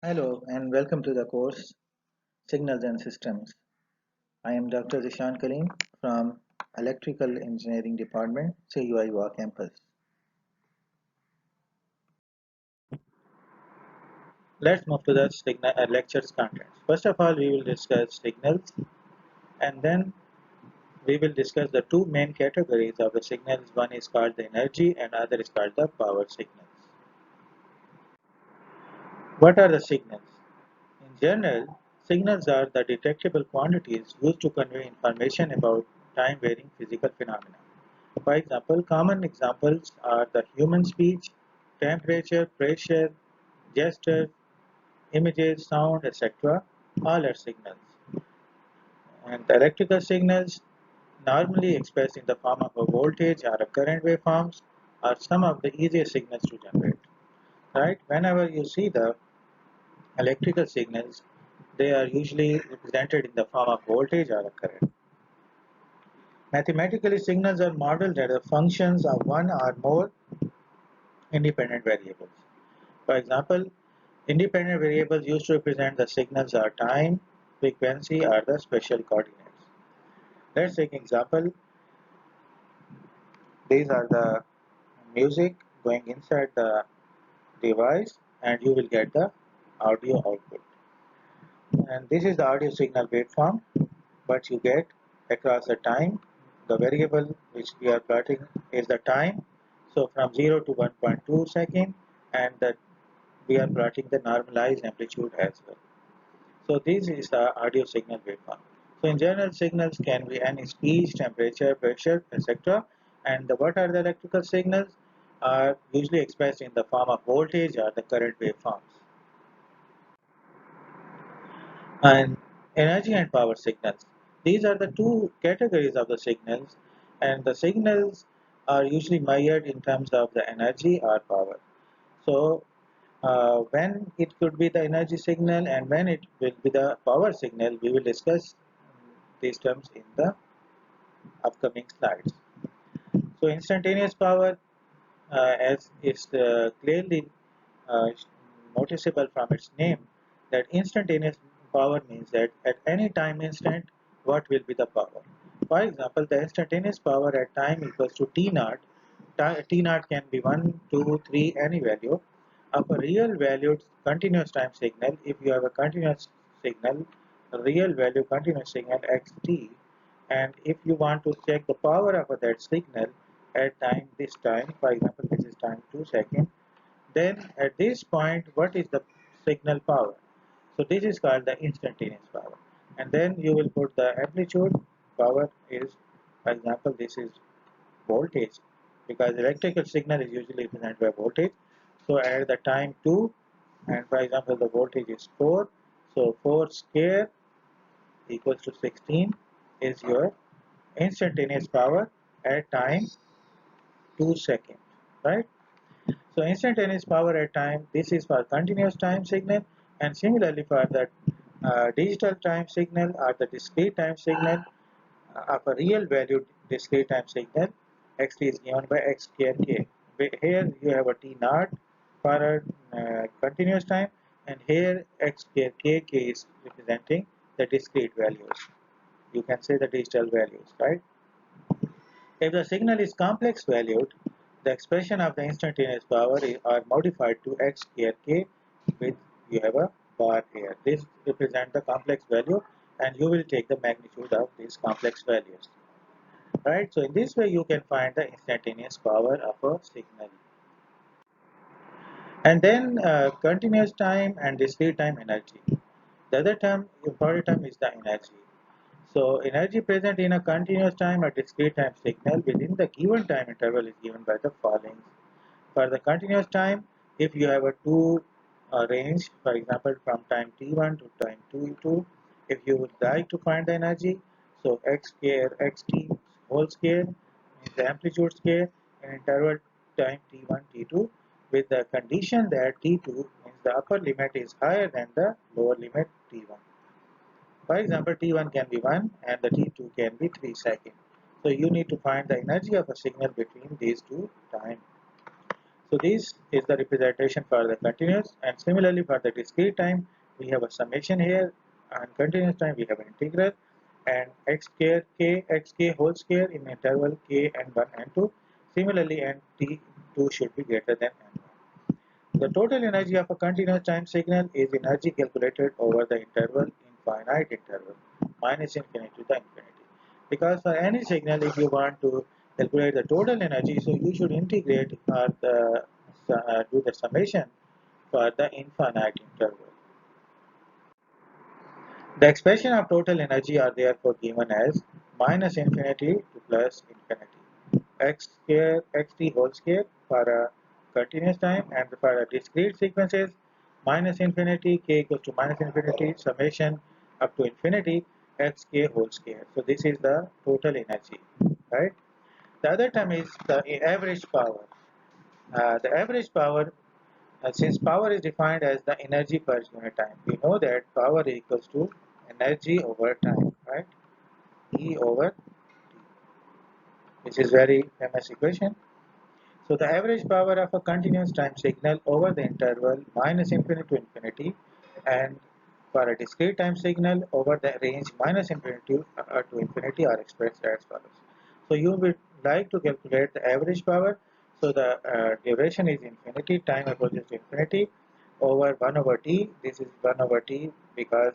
Hello and welcome to the course Signals and Systems. I am Dr. Zishan Karim from Electrical Engineering Department, CUIUA campus. Let's move to the lecture's contents. First of all, we will discuss signals and then we will discuss the two main categories of the signals. One is called the energy and other is called the power signals. What are the signals? In general, signals are the detectable quantities used to convey information about time-varying physical phenomena. For example, common examples are the human speech, temperature, pressure, gesture, images, sound, etc. All are signals. And the electrical signals, normally expressed in the form of a voltage or a current waveforms, are some of the easiest signals to generate. Right? Whenever you see the electrical signals, they are usually represented in the form of voltage or a current. Mathematically, signals are modeled as the functions of one or more independent variables. For example, independent variables used to represent the signals are time, frequency, or the spatial coordinates. Let's take an example. These are the music going inside the device and you will get the audio output. And this is the audio signal waveform, but you get across the time. The variable which we are plotting is the time. So from 0 to 1.2 second, and that we are plotting the normalized amplitude as well. So this is the audio signal waveform. So in general, signals can be any speed, temperature, pressure, etc. And what are the electrical signals? Are usually expressed in the form of voltage or the current waveforms. And energy and power signals. These are the two categories of the signals, and the signals are usually measured in terms of the energy or power. So when it could be the energy signal and when it will be the power signal, we will discuss these terms in the upcoming slides. So instantaneous power, as is clearly uh, noticeable from its name, that instantaneous power means that at any time instant, what will be the power? For example, the instantaneous power at time equals to T naught. T naught can be 1, 2, 3, any value of a real valued continuous time signal. If you have a continuous signal, a real value continuous signal xt, and if you want to check the power of that signal at time this time, for example, this is time 2 seconds, then at this point, what is the signal power? So this is called the instantaneous power. And then you will put the amplitude power is, for example, this is voltage, because electrical signal is usually represented by voltage. So at the time 2, and for example, the voltage is 4. So 4 square equals to 16 is your instantaneous power at time 2 seconds, right? So instantaneous power at time, this is for continuous time signal, and similarly for the digital time signal or the discrete time signal of a real valued discrete time signal, xt is given by x square k. Here you have a t naught for a continuous time, and here x square k is representing the discrete values. You can say the digital values, right? If the signal is complex valued, the expression of the instantaneous power are modified to x square k, with you have a bar here. This represents the complex value, and you will take the magnitude of these complex values. Right? So in this way you can find the instantaneous power of a signal. And then continuous time and discrete time energy. The other term, important term, is the energy. So energy present in a continuous time or discrete time signal within the given time interval is given by the following. For the continuous time, if you have a two range, for example, from time t1 to time t2, if you would like to find the energy, so x square xt whole square means the amplitude square in interval time t1 t2, with the condition that t2 means the upper limit is higher than the lower limit t1. For example, T1 can be 1 and the T2 can be 3 seconds. So you need to find the energy of a signal between these two times. So this is the representation for the continuous, and similarly for the discrete time we have a summation here, and continuous time we have an integral, and x square k x k whole square in interval k and 1 and 2. Similarly, and t2 should be greater than n1. The total energy of a continuous time signal is energy calculated over the interval in finite interval minus infinity to the infinity. Because for any signal, if you want to calculate the total energy, so you should integrate or do the summation for the infinite interval. The expression of total energy are therefore given as minus infinity to plus infinity. X square xt whole square for a continuous time, and for a discrete sequences minus infinity k equals to minus infinity summation up to infinity x k whole square. So this is the total energy, right? The other term is the average power. The average power, since power is defined as the energy per unit time, we know that power equals to energy over time, right? E over T, which is very famous equation. So the average power of a continuous time signal over the interval minus infinity to infinity, and for a discrete time signal over the range minus infinity to infinity are expressed as follows. So you would like to calculate the average power. So the duration is infinity, time approaches to infinity over 1 over t. This is 1 over t because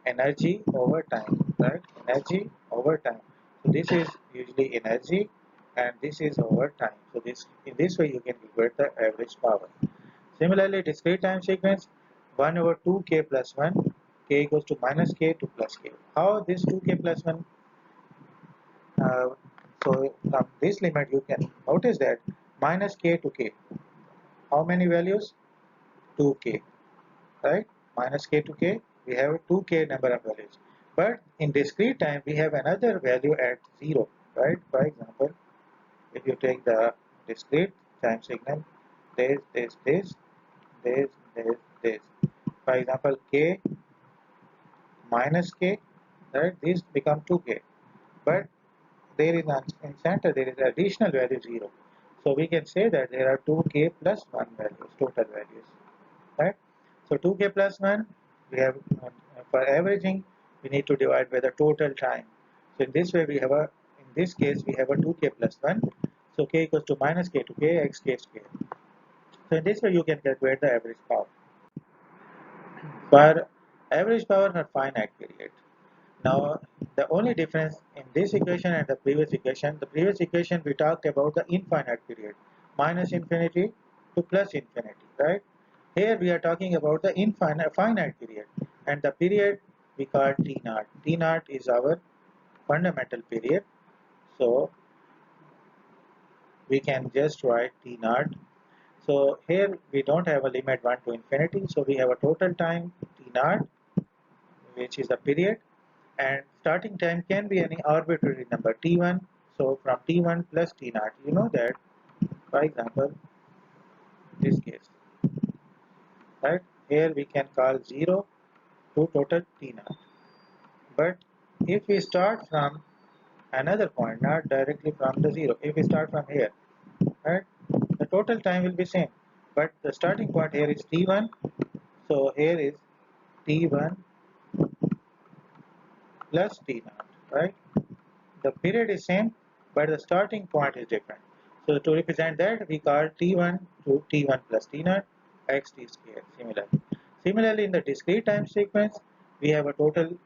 energy over time, right? Energy over time. So this is usually energy, and this is over time. So this in this way you can calculate the average power. Similarly, discrete time sequence 1 over 2k plus 1, k equals to minus k to plus k. How this 2k plus 1? Uh, so from this limit you can notice that minus k to k. How many values? 2k, right? Minus k to k, we have 2k number of values. But in discrete time we have another value at 0, right? For example, if you take the discrete time signal, this, this. For example, k minus k, right? These become 2k. But there is in center there is additional value 0. So we can say that there are 2k plus 1 values, total values, right? So 2k plus 1, we have for averaging, we need to divide by the total time. So in this way we have in this case we have a 2k plus 1. So k equals to minus k to k x k square. So in this way you can calculate the average power. For average power for finite period. Now the only difference in this equation and the previous equation we talked about the infinite period, minus infinity to plus infinity, right? Here we are talking about the finite period, and the period we call T naught. T naught is our fundamental period, so we can just write T naught. So here we don't have a limit 1 to infinity, so we have a total time T naught, which is a period, and starting time can be any arbitrary number t1. So from t1 plus t naught, you know that, for example, this case, right? Here we can call 0 to total t naught. But if we start from another point, not directly from the 0, if we start from here, right, the total time will be same, but the starting point here is t1. So here is t1 plus t naught, right? The period is same, but the starting point is different. So to represent that, we call T1 to T1 plus T naught xt square. Similarly, in the discrete time sequence, we have a total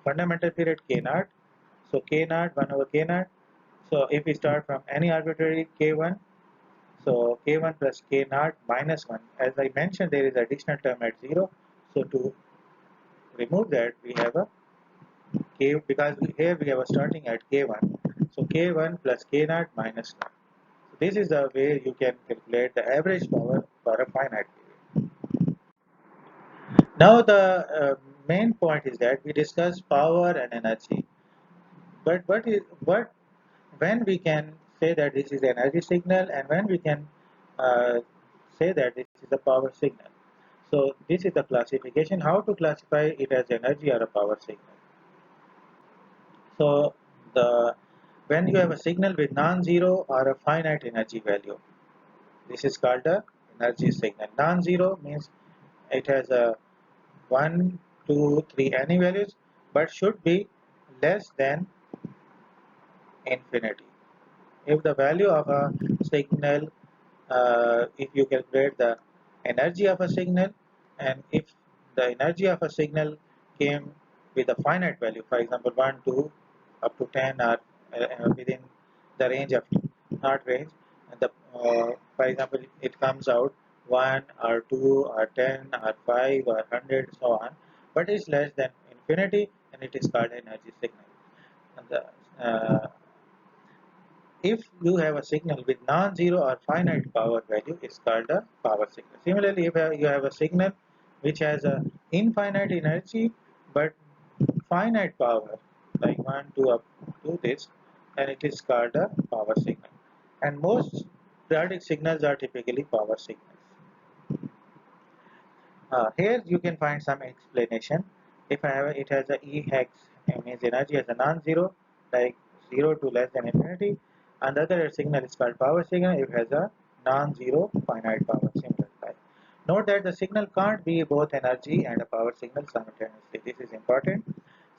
fundamental period k naught. So k naught 1 over k naught. So if we start from any arbitrary k1, so k1 plus k naught minus 1. As I mentioned, there is additional term at 0. So to remove that, we have a k, because here we have a starting at k1. So k1 plus k naught minus 1. So this is the way you can calculate the average power for a finite period. Now the main point is that we discuss power and energy. But what when we can say that this is energy signal, and when we can uh, say that this is a power signal. So this is the classification. How to classify it as energy or a power signal. So the when you have a signal with non-zero or a finite energy value, This is called a energy signal. Non-zero means it has a 1, 2, 3, any values, but should be less than infinity. If the value of a signal, if you calculate the energy of a signal, and if the energy of a signal came with a finite value, for example 1, 2, up to 10, or within the range of, not range, and for example it comes out 1 or 2 or 10 or 5 or 100, so on, but is less than infinity, and it is called energy signal. And if you have a signal with non-zero or finite power value, it's called a power signal. Similarly, if you have a signal which has a infinite energy but finite power, like 1, 2 up to this, and it is called a power signal. And most periodic signals are typically power signals. Here you can find some explanation. If I have it has a E hex, means energy as a non-zero, like 0 to less than infinity, and the other signal is called power signal. It has a non-zero finite power, similar type. Note that the signal can't be both energy and a power signal simultaneously. This is important.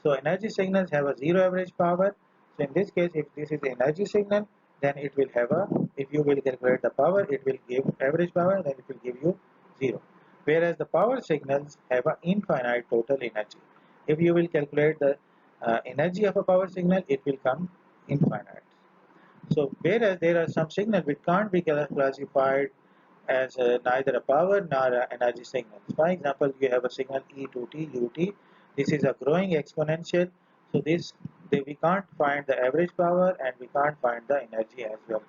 So energy signals have a zero average power. So in this case, if this is energy signal, then it will have a, if you will calculate the power, it will give average power, then it will give you 0. Whereas the power signals have an infinite total energy. If you will calculate the energy of a power signal, it will come infinite. So whereas there are some signals which can't be classified as neither a power nor an energy signal. For example, you have a signal E to T, UT. This is a growing exponential. So we can't find the average power and we can't find the energy as well.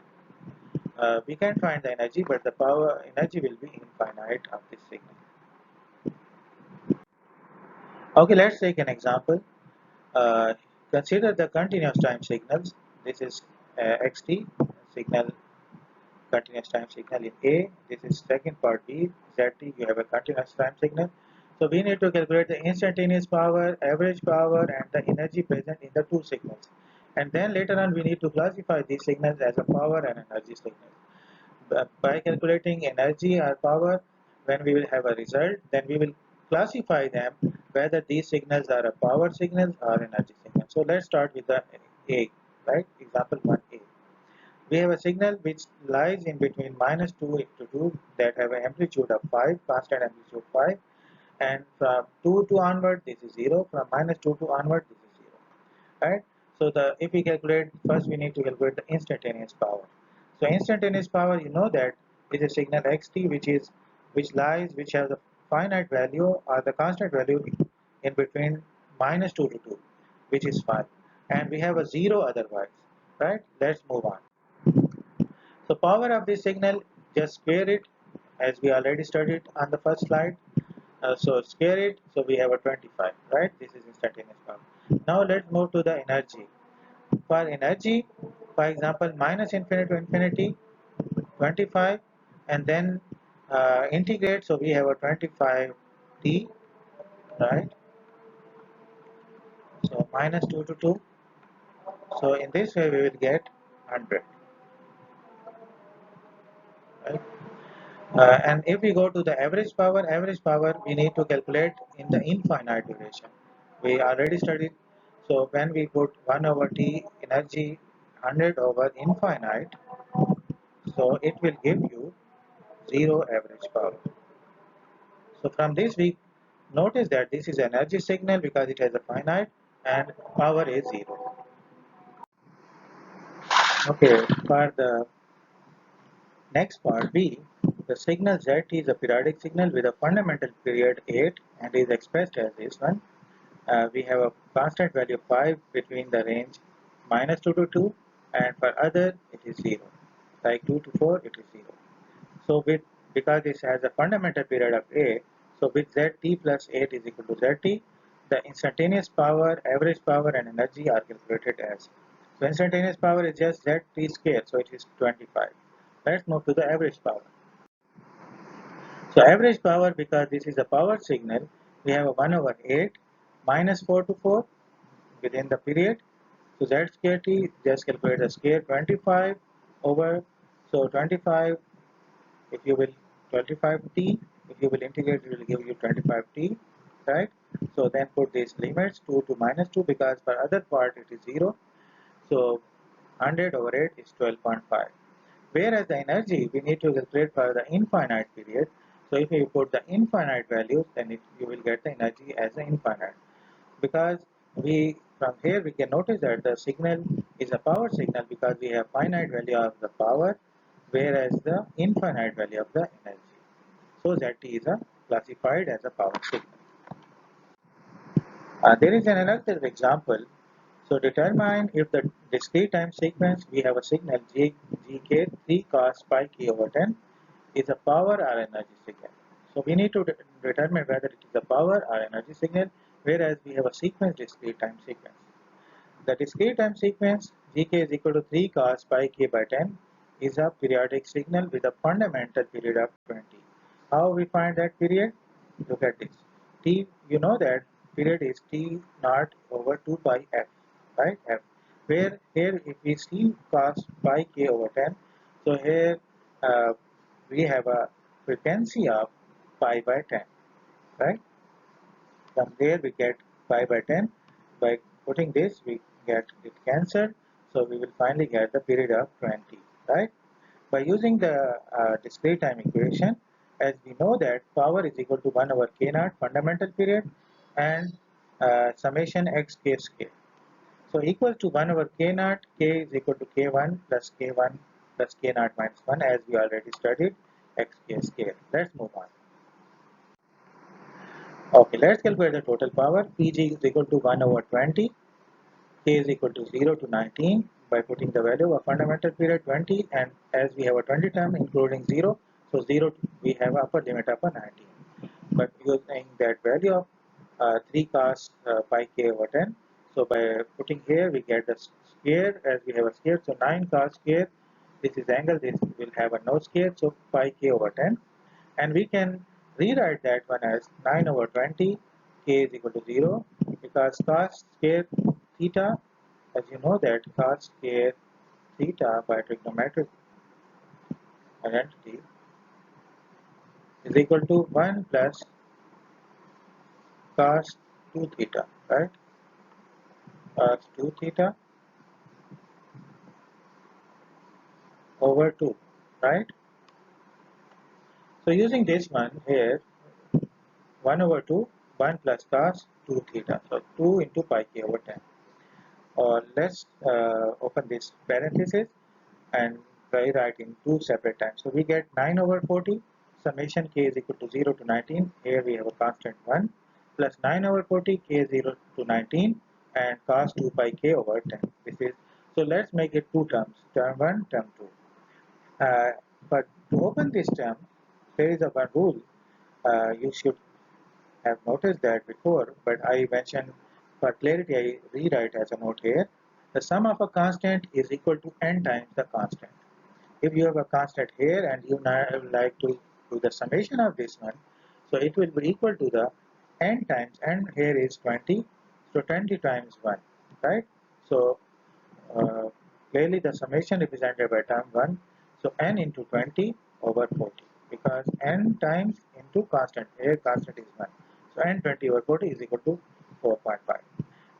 We can find the energy, but the power energy will be infinite of this signal. Okay, let's take an example. Uh, Consider the continuous time signals. This is xt signal, continuous time signal in A. This is second part B, zt. You have a continuous time signal. So we need to calculate the instantaneous power, average power, and the energy present in the two signals. And then later on, we need to classify these signals as a power and energy signal. By calculating energy or power, when we will have a result, then we will classify them whether these signals are a power signals or energy signals. So let's start with the A, right? Example 1A. We have a signal which lies in between -2 into 2 that have an amplitude of 5, constant amplitude 5, and from 2 to onward this is 0, from -2 to onward this is 0, right? So if we calculate, first we need to calculate the instantaneous power. So instantaneous power, you know that is a signal xt which has a finite value or the constant value in between -2 to 2, which is 5, and we have a 0 otherwise, right? Let's move on. So power of this signal, just square it, as we already studied on the first slide. So square it, so we have a 25, right? This is instantaneous power. Now let's move to the energy. For energy, for example, minus infinity to infinity, 25, and then integrate, so we have a 25t, right? So minus 2 to 2. So in this way, we will get 100, right? And if we go to the average power we need to calculate in the infinite duration. We already studied. So when we put 1 over t energy 100 over infinite, so it will give you 0 average power. So from this we notice that this is energy signal because it has a finite and power is 0. Okay, for the next part B, the signal Z is a periodic signal with a fundamental period 8 and is expressed as this one. We have a constant value of 5 between the range -2 to 2, and for other it is 0. Like 2 to 4 it is 0. So because this has a fundamental period of A, so with Zt plus 8 is equal to Zt, the instantaneous power, average power and energy are calculated as. So instantaneous power is just Zt square, so it is 25. Let's move to the average power. So average power, because this is a power signal, we have a 1 over 8 minus 4 to 4 within the period. So Z square t, just calculate the square 25 over, so 25 If you will 25t, if you will integrate, it will give you 25t, right? So then put these limits 2 to minus 2, because for other part it is 0. So 100 over 8 is 12.5. Whereas the energy we need to calculate for the infinite period. So if you put the infinite values, then you will get the energy as an infinite. Because we from here we can notice that the signal is a power signal because we have finite value of the power, whereas the infinite value of the energy. So ZT is a classified as a power signal. There is another example. So determine if the discrete time sequence we have a signal gk 3 cos pi k over 10 is a power or energy signal. So we need to determine whether it is a power or energy signal, whereas we have a sequence discrete time sequence. The discrete time sequence gk is equal to 3 cos pi k by 10 is a periodic signal with a fundamental period of 20. How we find that period? Look at this. T, you know that period is T naught over 2 pi f, right? F. Where here if we see cos pi k over 10, so here uh, we have a frequency of pi by 10, right? From there we get pi by 10. By putting this, we get it cancelled. So we will finally get the period of 20, right? By using the discrete time equation, as we know that power is equal to 1 over k naught fundamental period and summation x k square. So equal to 1 over k naught, k is equal to k1 plus k naught minus 1, as we already studied, x k square. Let's move on. Okay, let's calculate the total power. Pg is equal to 1 over 20, k is equal to 0 to 19 by putting the value of fundamental period 20, and as we have a 20 term including 0, so 0 we have upper limit of a 19. But using that value of 3 cos pi k over 10, so by putting here we get the square, as we have a square, so 9 cos square, this is angle, this will have a no square, so pi k over 10, and we can rewrite that one as 9 over 20, k is equal to 0, because cos square theta, as you know that cos square theta by trigonometric identity is equal to 1 plus cos 2 theta, right? Cos 2 theta over 2, right? So using this one here, 1 over 2, 1 plus cos 2 theta, so 2 into pi k over 10. Or let's open this parenthesis and rewrite in two separate times. So we get 9 over 40, summation k is equal to 0 to 19. Here we have a constant 1 plus 9 over 40, k 0 to 19, and cos 2 pi k over 10. This is, so let's make it two terms, term 1, term 2. But to open this term, there is a one rule. You should have noticed that before, but I mentioned for clarity, I rewrite as a note here. The sum of a constant is equal to n times the constant. If you have a constant here and you now like to do the summation of this one, so it will be equal to the n times, n here is 20, so 20 times 1, right? So clearly the summation represented by term 1, so n into 20 over 40, because n times into constant, here constant is 1, so n 20 over 40 is equal to 4.5.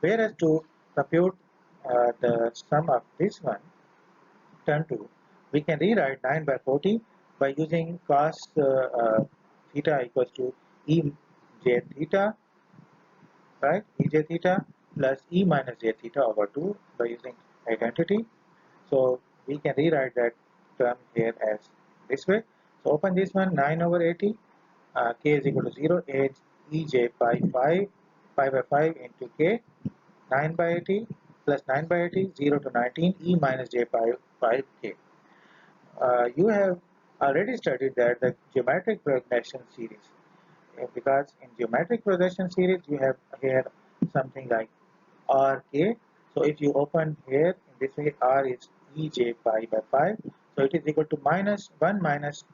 Whereas to compute the sum of this one, term 2, we can rewrite 9 by 40 by using cos theta equals to e j theta, right? E j theta plus e minus j theta over 2 by using identity. So we can rewrite that term here as this way. So open this one, 9 over 80, k is equal to 0, ej pi 5, pi by 5 into k, 9 by 80 plus 9 by 80, 0 to 19, e minus j pi 5k. You have already studied that the geometric progression series, because in geometric progression series you have here something like rk. So if you open here in this way, r is ej pi by 5, so it is equal to minus 1 minus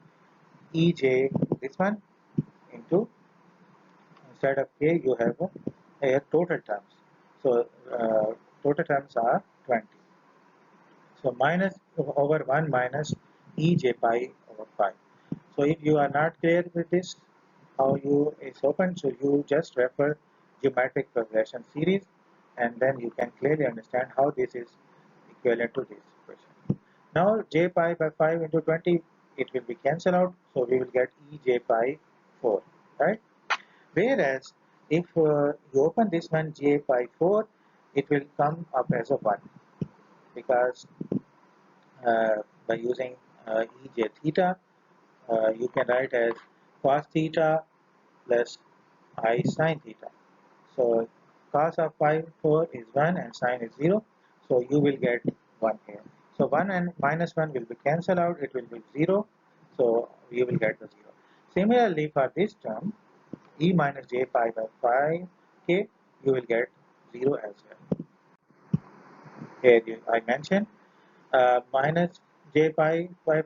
ej, this one, into, instead of k you have here total terms. So total terms are 20. So minus over 1 minus ej pi over 5. So if you are not clear with this, how you is open, so you just refer geometric progression series, and then you can clearly understand how this is equivalent to this equation. Now j pi by 5 into 20, it will be cancelled out, so we will get e j pi 4, right? Whereas if you open this one j pi 4, it will come up as a 1, because by using ej theta, you can write as cos theta plus I sine theta. So cos of pi 4 is 1 and sine is 0. So you will get 1 here. So 1 and minus 1 will be cancelled out. It will be 0. So you will get the 0. Similarly, for this term, e minus j pi by 5k, you will get 0 as well. Here I mentioned minus j pi by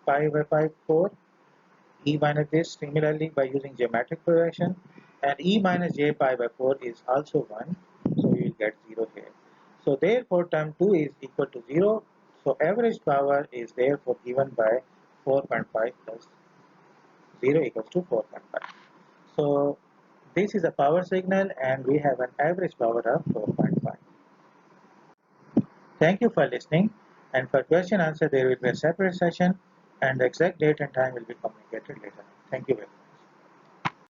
5 4, e minus this similarly by using geometric progression, and e minus j pi by 4 is also 1, so we will get 0 here. So therefore term 2 is equal to 0, so average power is therefore given by 4.5 plus 0 equals to 4.5. So this is a power signal and we have an average power of 4.5. Thank you for listening, and for question answer there will be a separate session and the exact date and time will be communicated later. Thank you very much.